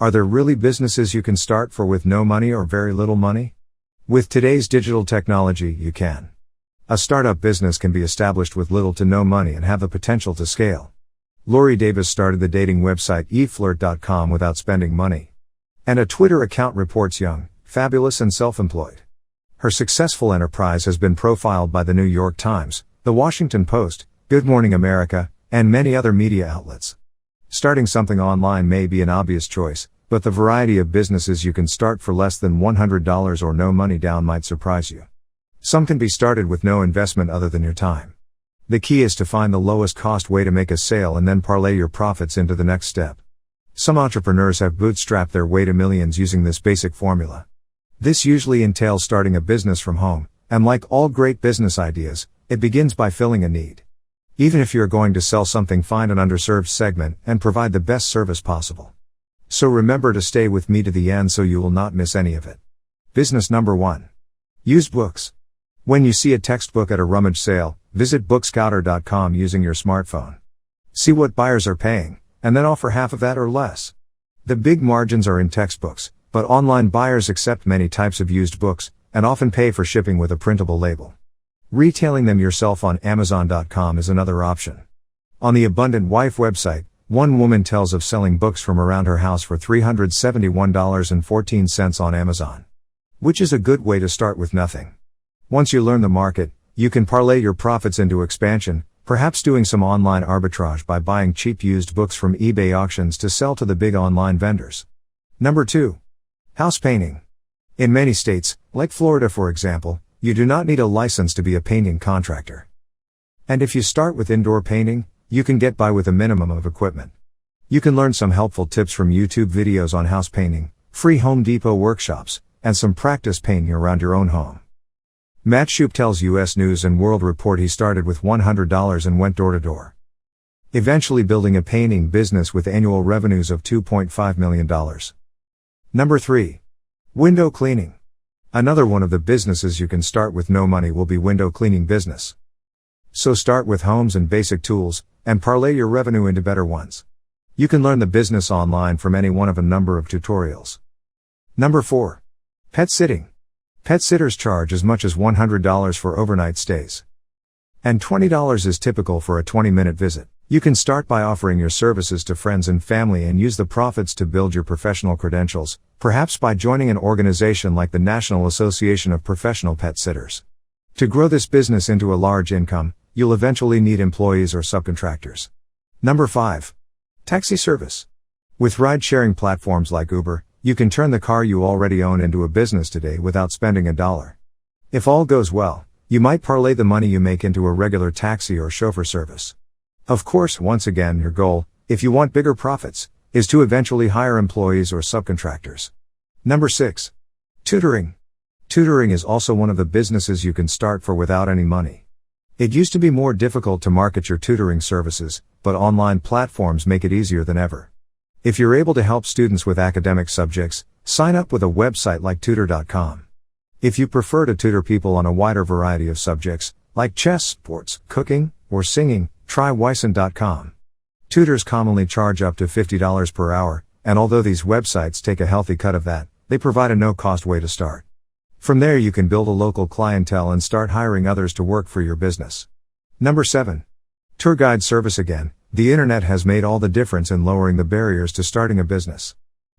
Are there really businesses you can start for with no money or very little money? With today's digital technology, you can. A startup business can be established with little to no money and have the potential to scale. Lori Davis started the dating website eflirt.com without spending money. And a Twitter account reports young, fabulous and self-employed. Her successful enterprise has been profiled by the New York Times, The Washington Post, Good Morning America, and many other media outlets. Starting something online may be an obvious choice, but the variety of businesses you can start for less than $100 or no money down might surprise you. Some can be started with no investment other than your time. The key is to find the lowest cost way to make a sale and then parlay your profits into the next step. Some entrepreneurs have bootstrapped their way to millions using this basic formula. This usually entails starting a business from home, and like all great business ideas, it begins by filling a need. Even if you're going to sell something, find an underserved segment and provide the best service possible. So remember to stay with me to the end so you will not miss any of it. Business number 1. Used books. When you see a textbook at a rummage sale, visit bookscouter.com using your smartphone. See what buyers are paying, and then offer half of that or less. The big margins are in textbooks, but online buyers accept many types of used books, and often pay for shipping with a printable label. Retailing them yourself on Amazon.com is another option. On the Abundant Wife website, one woman tells of selling books from around her house for $371.14 on Amazon. Which is a good way to start with nothing. Once you learn the market, you can parlay your profits into expansion, perhaps doing some online arbitrage by buying cheap used books from eBay auctions to sell to the big online vendors. Number 2. House painting. In many states, like Florida for example, you do not need a license to be a painting contractor. And if you start with indoor painting, you can get by with a minimum of equipment. You can learn some helpful tips from YouTube videos on house painting, free Home Depot workshops, and some practice painting around your own home. Matt Shoup tells U.S. News and World Report he started with $100 and went door to door, eventually building a painting business with annual revenues of $2.5 million. Number 3. Window cleaning. Another one of the businesses you can start with no money will be window cleaning business. So start with homes and basic tools, and parlay your revenue into better ones. You can learn the business online from any one of a number of tutorials. Number 4. Pet sitting. Pet sitters charge as much as $100 for overnight stays. And $20 is typical for a 20-minute visit. You can start by offering your services to friends and family and use the profits to build your professional credentials, perhaps by joining an organization like the National Association of Professional Pet Sitters. To grow this business into a large income, you'll eventually need employees or subcontractors. Number 5. Taxi service. With ride-sharing platforms like Uber, you can turn the car you already own into a business today without spending a dollar. If all goes well, you might parlay the money you make into a regular taxi or chauffeur service. Of course, once again, your goal, if you want bigger profits, is to eventually hire employees or subcontractors. Number 6. Tutoring. Tutoring is also one of the businesses you can start for without any money. It used to be more difficult to market your tutoring services, but online platforms make it easier than ever. If you're able to help students with academic subjects, sign up with a website like tutor.com. If you prefer to tutor people on a wider variety of subjects, like chess, sports, cooking, or singing, try Wycent.com. Tutors commonly charge up to $50 per hour, and although these websites take a healthy cut of that, they provide a no-cost way to start. From there you can build a local clientele and start hiring others to work for your business. Number 7. Tour guide service. Again, the internet has made all the difference in lowering the barriers to starting a business.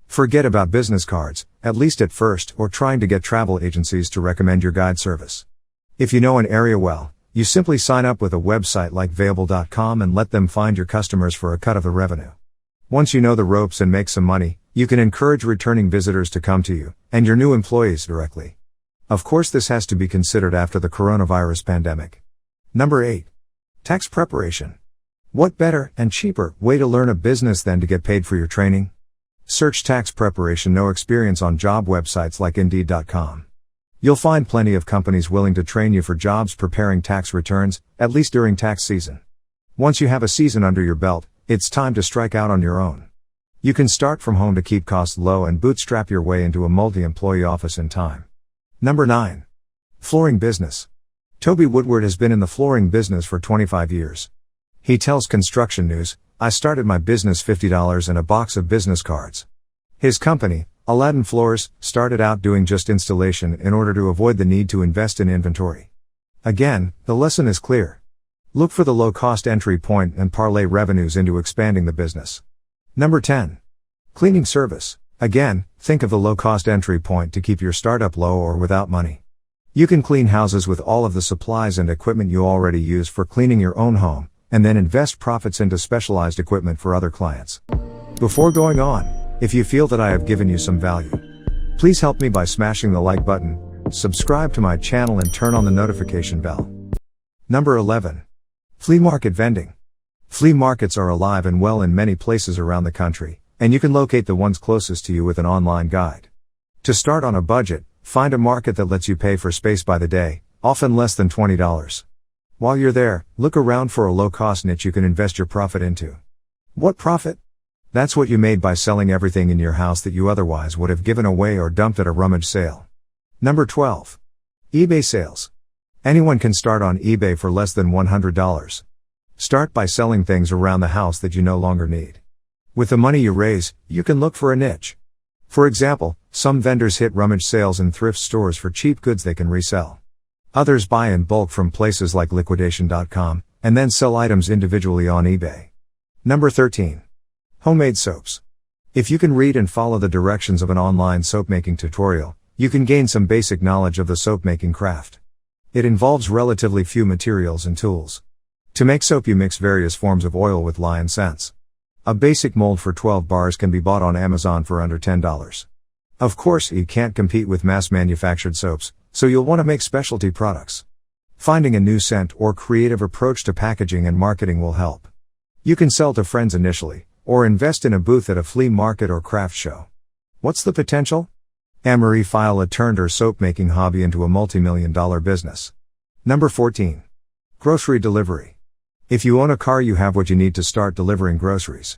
Forget about business cards, at least at first, or trying to get travel agencies to recommend your guide service. If you know an area well, you simply sign up with a website like Vailable.com and let them find your customers for a cut of the revenue. Once you know the ropes and make some money, you can encourage returning visitors to come to you, and your new employees directly. Of course, this has to be considered after the coronavirus pandemic. Number 8. Tax preparation. What better and cheaper way to learn a business than to get paid for your training? Search tax preparation no experience on job websites like Indeed.com. You'll find plenty of companies willing to train you for jobs preparing tax returns, at least during tax season. Once you have a season under your belt, it's time to strike out on your own. You can start from home to keep costs low and bootstrap your way into a multi-employee office in time. Number 9. Flooring business. Toby Woodward has been in the flooring business for 25 years. He tells Construction News, "I started my business $50 and a box of business cards." His company, Aladdin Floors, started out doing just installation in order to avoid the need to invest in inventory. Again, the lesson is clear. Look for the low-cost entry point and parlay revenues into expanding the business. Number 10. Cleaning service. Again, think of the low-cost entry point to keep your startup low or without money. You can clean houses with all of the supplies and equipment you already use for cleaning your own home, and then invest profits into specialized equipment for other clients. Before going on, if you feel that I have given you some value, please help me by smashing the like button, subscribe to my channel and turn on the notification bell. Number 11. Flea market vending. Flea markets are alive and well in many places around the country, and you can locate the ones closest to you with an online guide. To start on a budget, find a market that lets you pay for space by the day, often less than $20. While you're there, look around for a low-cost niche you can invest your profit into. What profit? That's what you made by selling everything in your house that you otherwise would have given away or dumped at a rummage sale. Number 12. eBay sales. Anyone can start on eBay for less than $100. Start by selling things around the house that you no longer need. With the money you raise, you can look for a niche. For example, some vendors hit rummage sales in thrift stores for cheap goods they can resell. Others buy in bulk from places like liquidation.com, and then sell items individually on eBay. Number 13. Homemade soaps. If you can read and follow the directions of an online soap making tutorial, you can gain some basic knowledge of the soap making craft. It involves relatively few materials and tools. To make soap, you mix various forms of oil with lye and scents. A basic mold for 12 bars can be bought on Amazon for under $10. Of course, you can't compete with mass-manufactured soaps, so you'll want to make specialty products. Finding a new scent or creative approach to packaging and marketing will help. You can sell to friends initially, or invest in a booth at a flea market or craft show. What's the potential? Anne-Marie Fayla turned her soap-making hobby into a multi-million-dollar business. Number 14. Grocery delivery. If you own a car, you have what you need to start delivering groceries.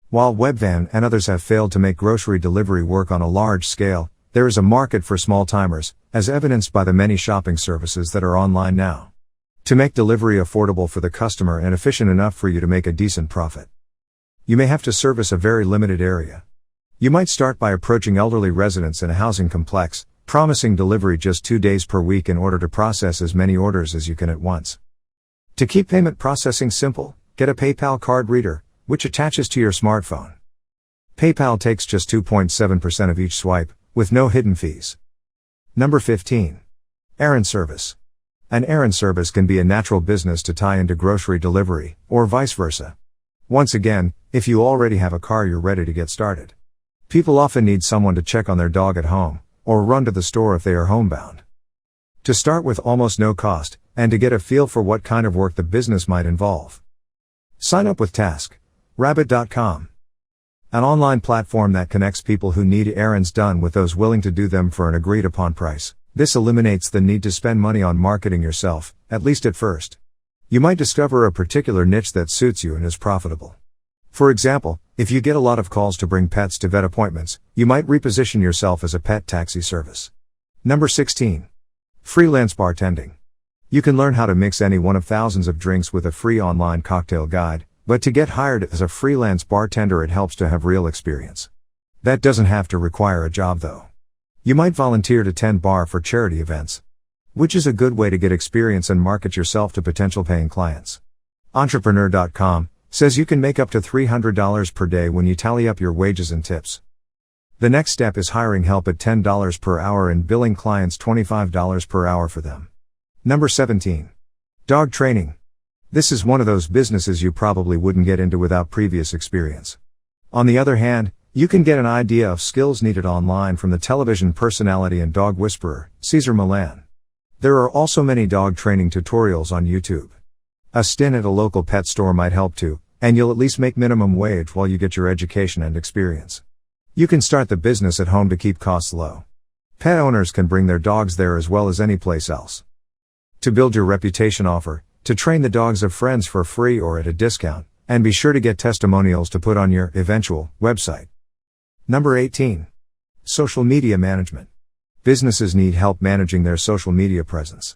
While Webvan and others have failed to make grocery delivery work on a large scale, there is a market for small-timers, as evidenced by the many shopping services that are online now. To make delivery affordable for the customer and efficient enough for you to make a decent profit, you may have to service a very limited area. You might start by approaching elderly residents in a housing complex, promising delivery just 2 days per week in order to process as many orders as you can at once. To keep payment processing simple, get a PayPal card reader, which attaches to your smartphone. PayPal takes just 2.7% of each swipe, with no hidden fees. Number 15. Errand service. An errand service can be a natural business to tie into grocery delivery, or vice versa. Once again, if you already have a car, you're ready to get started. People often need someone to check on their dog at home, or run to the store if they are homebound. To start with almost no cost, and to get a feel for what kind of work the business might involve, sign up with TaskRabbit.com, an online platform that connects people who need errands done with those willing to do them for an agreed upon price. This eliminates the need to spend money on marketing yourself, at least at first. You might discover a particular niche that suits you and is profitable. For example, if you get a lot of calls to bring pets to vet appointments, you might reposition yourself as a pet taxi service. Number 16. Freelance bartending. You can learn how to mix any one of thousands of drinks with a free online cocktail guide, but to get hired as a freelance bartender, it helps to have real experience. That doesn't have to require a job though. You might volunteer to tend bar for charity events, which is a good way to get experience and market yourself to potential paying clients. Entrepreneur.com says you can make up to $300 per day when you tally up your wages and tips. The next step is hiring help at $10 per hour and billing clients $25 per hour for them. Number 17. Dog training. This is one of those businesses you probably wouldn't get into without previous experience. On the other hand, you can get an idea of skills needed online from the television personality and dog whisperer, Cesar Millan. There are also many dog training tutorials on YouTube. A stint at a local pet store might help too, and you'll at least make minimum wage while you get your education and experience. You can start the business at home to keep costs low. Pet owners can bring their dogs there as well as any place else. To build your reputation, offer to train the dogs of friends for free or at a discount, and be sure to get testimonials to put on your eventual website. Number 18. Social media management. Businesses need help managing their social media presence.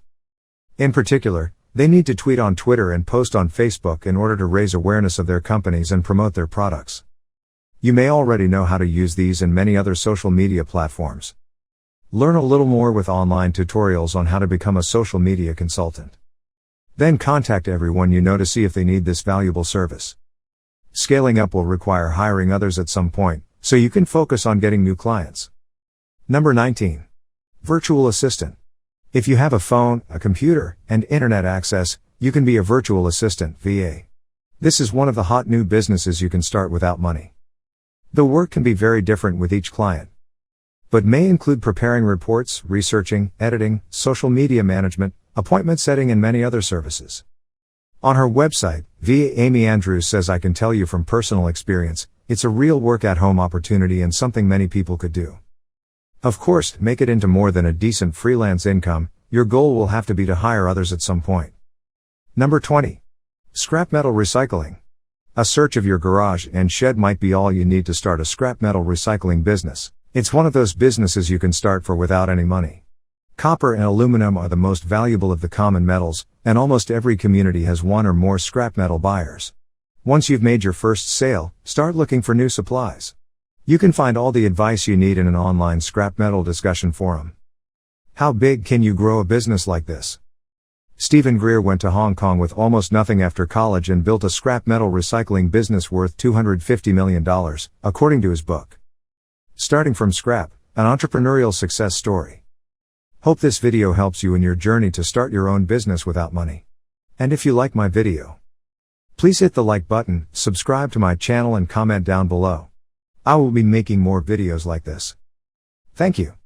In particular, they need to tweet on Twitter and post on Facebook in order to raise awareness of their companies and promote their products. You may already know how to use these and many other social media platforms. Learn a little more with online tutorials on how to become a social media consultant. Then contact everyone you know to see if they need this valuable service. Scaling up will require hiring others at some point, so you can focus on getting new clients. Number 19. Virtual assistant. If you have a phone, a computer, and internet access, you can be a virtual assistant, VA. This is one of the hot new businesses you can start without money. The work can be very different with each client, but may include preparing reports, researching, editing, social media management, appointment setting, and many other services. On her website, VA Amy Andrews says, "I can tell you from personal experience, it's a real work-at-home opportunity and something many people could do. Of course, make it into more than a decent freelance income. Your goal will have to be to hire others at some point." Number 20. Scrap metal recycling. A search of your garage and shed might be all you need to start a scrap metal recycling business. It's one of those businesses you can start for without any money. Copper and aluminum are the most valuable of the common metals, and almost every community has one or more scrap metal buyers. Once you've made your first sale, start looking for new supplies. You can find all the advice you need in an online scrap metal discussion forum. How big can you grow a business like this? Stephen Greer went to Hong Kong with almost nothing after college and built a scrap metal recycling business worth $250 million, according to his book. Starting from scrap, an entrepreneurial success story. Hope this video helps you in your journey to start your own business without money. And if you like my video, please hit the like button, subscribe to my channel, and comment down below. I will be making more videos like this. Thank you.